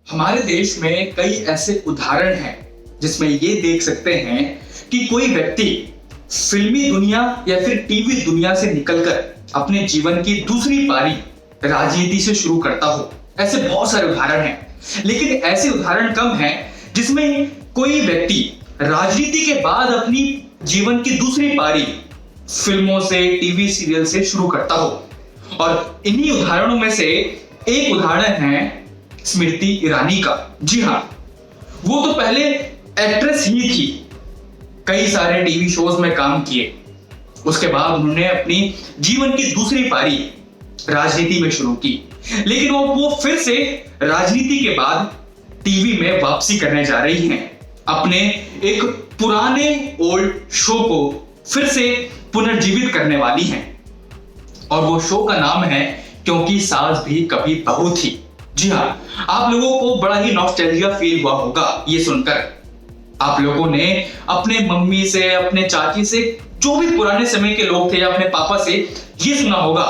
हमारे देश में कई ऐसे उदाहरण हैं जिसमें ये देख सकते हैं कि कोई व्यक्ति फिल्मी दुनिया या फिर टीवी दुनिया से निकलकर अपने जीवन की दूसरी पारी राजनीति से शुरू करता हो। ऐसे बहुत सारे उदाहरण हैं, लेकिन ऐसे उदाहरण कम हैं जिसमें कोई व्यक्ति राजनीति के बाद अपनी जीवन की दूसरी पारी फिल्मों से, टीवी सीरियल से शुरू करता हो। और इन्हीं उदाहरणों में से एक उदाहरण है स्मृति ईरानी का। जी हाँ, वो तो पहले एक्ट्रेस ही थी, कई सारे टीवी शोज में काम किए। उसके बाद उन्होंने अपनी जीवन की दूसरी पारी राजनीति में शुरू की, लेकिन वो फिर से राजनीति के बाद टीवी में वापसी करने जा रही हैं। अपने एक पुराने ओल्ड शो को फिर से पुनर्जीवित करने वाली हैं, और वो शो का नाम है क्योंकि सास भी कभी बहू थी। जी हाँ, आप लोगों को बड़ा ही नॉस्टैल्जिया फील हुआ होगा ये सुनकर। आप लोगों ने अपने मम्मी से, अपने चाची से, जो भी पुराने समय के लोग थे, अपने पापा से ये सुना होगा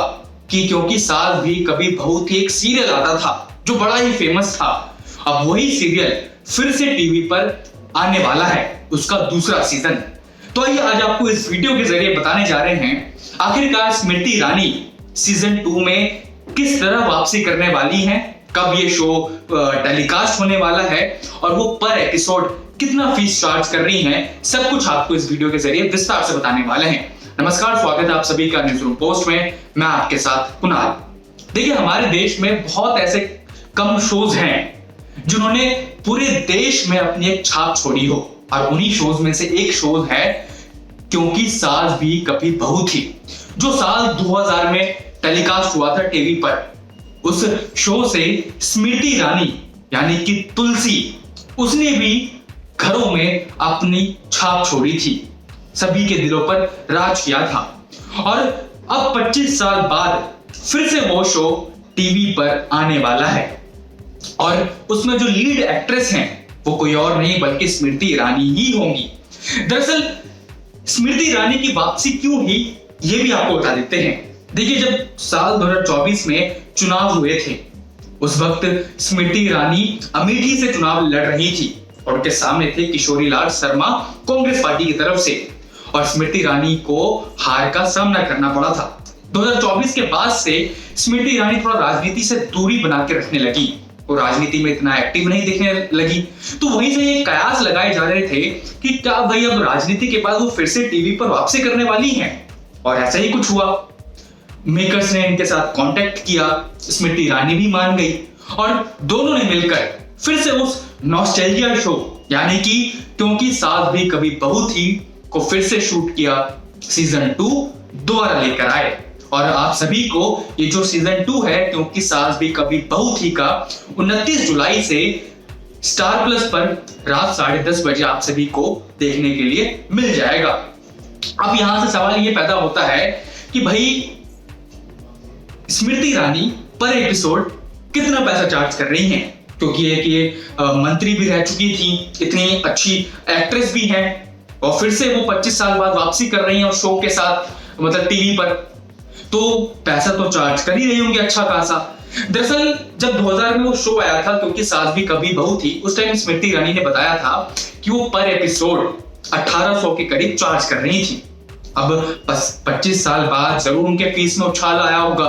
कि क्योंकि सास भी कभी बहू थी एक सीरियल आता था जो बड़ा ही फेमस था। अब वही सीरियल फिर से टीवी पर आने वाला है, उसका दूसरा सीजन। तो आइए आज आपको इस वीडियो के जरिए बताने जा रहे हैं आखिरकार स्मृति ईरानी सीजन 2 में किस तरह वापसी करने वाली हैं, कब ये शो टेलीकास्ट होने वाला है और वो पर एपिसोड कितना फीस चार्ज कर रही हैं। सब कुछ आपको इस वीडियो के जरिए विस्तार से बताने वाले हैं। नमस्कार, स्वागत है आप सभी का न्यूज़ रूम पोस्ट में। मैं आपके साथ कुणाल। देखिए, हमारे देश में बहुत ऐसे कम शोज हैं जिन्होंने पूरे देश में अपनी एक छाप छोड़ी हो, और उन्हीं शोज में से एक शोज है क्योंकि सास भी कभी बहू थी, जो साल 2000 में टेलीकास्ट हुआ था टीवी पर। उस शो से स्मृति ईरानी यानी कि तुलसी, उसने भी घरों में अपनी छाप छोड़ी थी, सभी के दिलों पर राज किया था। और अब 25 साल बाद फिर से वो शो टीवी पर आने वाला है, और उसमें जो लीड एक्ट्रेस हैं वो कोई और नहीं बल्कि स्मृति ईरानी ही होंगी। दरअसल स्मृति ईरानी की वापसी क्यों हुई ये भी आपको बता देते हैं। देखिए, जब साल 2024 में चुनाव हुए थे, उस वक्त स्मृति ईरानी अमेठी से चुनाव लड़ रही थी और उनके सामने थे किशोरी लाल शर्मा कांग्रेस पार्टी की तरफ से, और स्मृति ईरानी को हार का सामना करना पड़ा था। 2024 के बाद से स्मृति ईरानी थोड़ा राजनीति से दूरी बना के रखने लगी, वो राजनीति में इतना एक्टिव नहीं दिखने लगी। तो वहीं से ये कयास लगाए जा रहे थे कि क्या भाई अब राजनीति के बाद वो फिर से टीवी पर वापसी करने वाली हैं, और ऐसा ही कुछ हुआ। मेकर्स ने इनके साथ कांटेक्ट किया, स्मृति ईरानी भी मान गई, और दोनों ने मिलकर फिर से उस नॉस्टैल्जिया शो यानी कि क्योंकि सास भी कभी बहू थी को फिर से शूट किया। सीजन 2 दोबारा लेकर आए, और आप सभी को ये जो सीजन 2 है क्योंकि सास भी कभी बहू थी का 29 जुलाई से स्टार प्लस पर रात 10:30 बजे आप सभी को देखने के लिए मिल जाएगा। अब यहां से सवाल ये पैदा होता है कि भाई स्मृति ईरानी पर एपिसोड कितना पैसा चार्ज कर रही हैं, क्योंकि ये मंत्री भी रह चुकी थी, इतनी अच्छी एक्ट्रेस भी हैं, और फिर से वो 25 साल बाद वापसी कर रही हैं उस शो के साथ, मतलब टीवी पर, तो पैसा तो चार्ज कर ही रही होंगी अच्छा खासा। दरअसल जब 2000 में वो शो आया था क्योंकि सास भी कभी बहू थी, उस टाइम स्मृति ईरानी ने बताया था कि वो पर एपिसोड 1800 के करीब चार्ज कर रही थी। अब बस 25 साल बाद जरूर उनके फीस में उछाल आया होगा।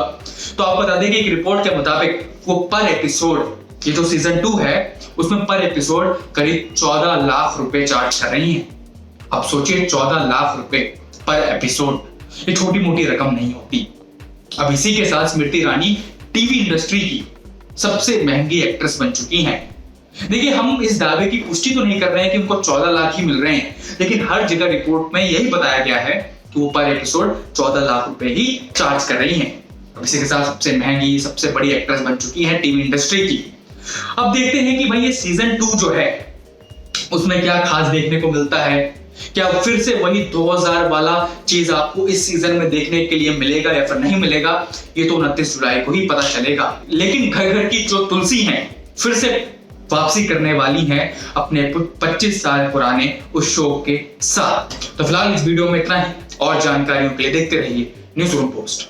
तो आप बता दें कि एक रिपोर्ट के मुताबिक वो पर एपिसोड, ये जो सीजन 2 है उसमें पर एपिसोड करीब 14 लाख रुपए चार्ज कर रही हैं। अब सोचिए, 14 लाख रुपए पर एपिसोड, ये छोटी मोटी रकम नहीं होती। अब इसी के साथ स्मृति ईरानी टीवी इंडस्ट्री की सबसे महंगी एक्ट्रेस बन चुकी हैं। देखिए, हम इस दावे की पुष्टि तो नहीं कर रहे हैं कि उनको 14 लाख ही मिल रहे हैं, लेकिन हर जगह रिपोर्ट में यही बताया गया है कि वो पर एपिसोड 14 लाख रुपए ही चार्ज कर रही हैं। अब इसी के साथ सबसे महंगी, सबसे बड़ी एक्ट्रेस बन चुकी है टीवी इंडस्ट्री की। अब देखते हैं कि भाई ये सीजन 2 जो है उसमें क्या खास देखने को मिलता है। क्या फिर से वही 2000 वाला चीज आपको इस सीजन में देखने के लिए मिलेगा या फिर नहीं मिलेगा, ये तो 29 जुलाई को ही पता चलेगा। लेकिन घर घर की जो तुलसी हैं फिर से वापसी करने वाली हैं अपने 25 साल पुराने उस शो के साथ। तो फिलहाल इस वीडियो में इतना ही, और जानकारियों के लिए देखते रहिए न्यूज़ रूम पोस्ट।